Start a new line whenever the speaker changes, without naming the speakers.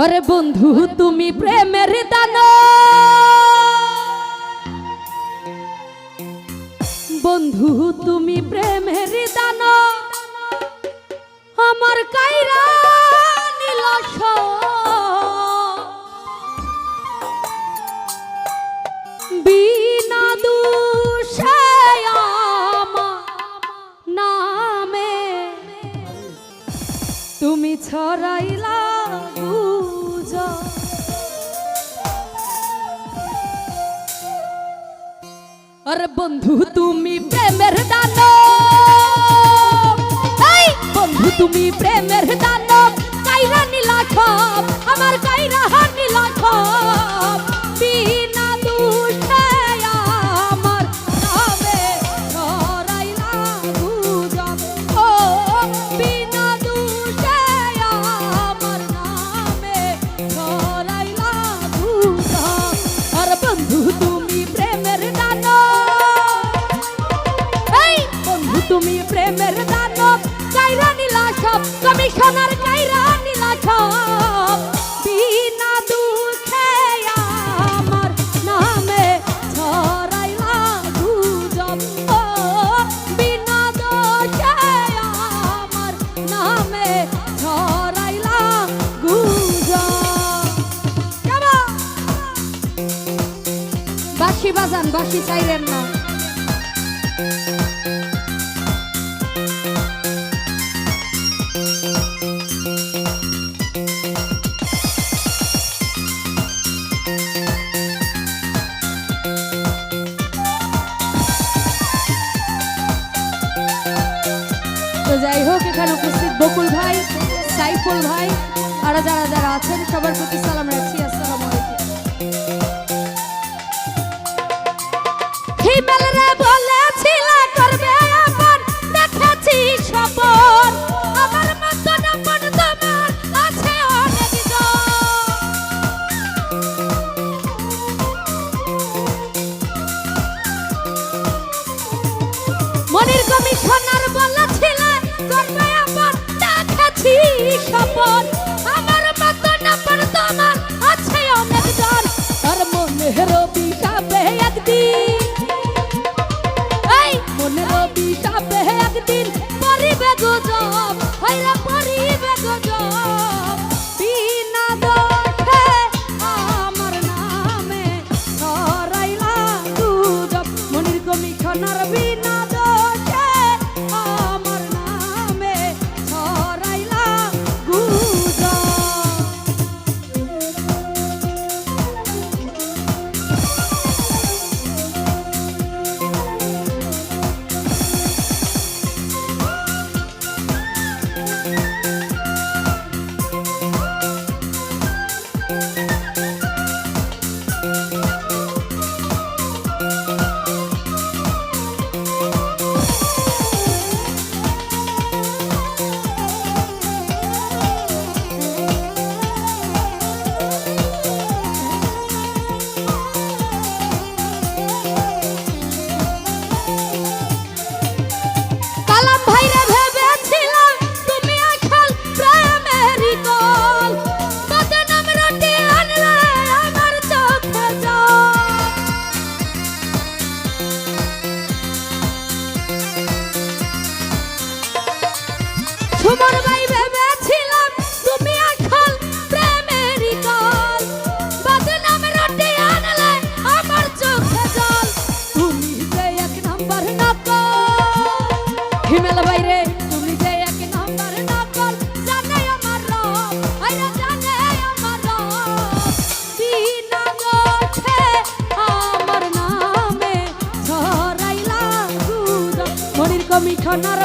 ওরে বন্ধু তুমি প্রেমের দান, বন্ধু তুমি প্রেমের দান, আমার কাইরা নীলস বিনা দোষে আমার নামে তুমি ছড়াইলা গুজব। আরে বন্ধু তুমি প্রেমের দান, এই বন্ধু তুমি প্রেমের দান, কাইরা নীলা সব আমার কাইরা নীলা সব বিনা দোষে আমার নামে ছড়াইলা গুজব। ও বিনা দোষে আমার নামে ছড়াইলা গুজব। আর বন্ধু তুমি প্রেমের দান, এই বন্ধু তুমি প্রেমের দান, কাইরা নীলা সব কমিশনার কাইরা নীলা সব বিনা দুঃখে আমার নামে ছড়াইলা গুজব। ও বিনা দোষে আমার নামে ছড়াইলা গুজব। বাঁশি বাজান, বাঁশি চাইলেন না। তো যাই হোক, এখানে উপস্থিত বকুল ভাই, সাইফুল ভাই আর যারা যারা আছেন সবার প্রতি সালাম রাখছি। আসসালামু আলাইকুম। হিমেলরে বলেছিল করবে আপন, দেখেছি স্বপন আমার মতো আপন তোমার আছে অনেক জন। মনির কমিশনার বলেছিল করবে আপন, দেখেছি স্বপন আমার মতো আপন তোমার আছে অনেক জন। আর মনের অভিশাপে একদিন, এই মনের অভিশাপে একদিন পরিবে গুজব, হইরা পরিবে গুজব। বিনা দোষে আমার নামে ছড়াইলা গুজব। মনির কমিশনার বিনা দোষে আমার নামে ছড়াইলা গুজব। সুমন ভাই ভেবেছিলাম তুমি আসল প্রেমেরই কল, বদনাম রটে আনলে আমার চোখে জল। তুমি যে এক নাম্বার নকল, হিমেল ভাই রে তুমি যে এক নাম্বার নকল, জানে আমার রব, আইরা জানে আমার রব। বিনা দোষে আমার নামে ছড়াইলা গুজব। মনির কমিশনার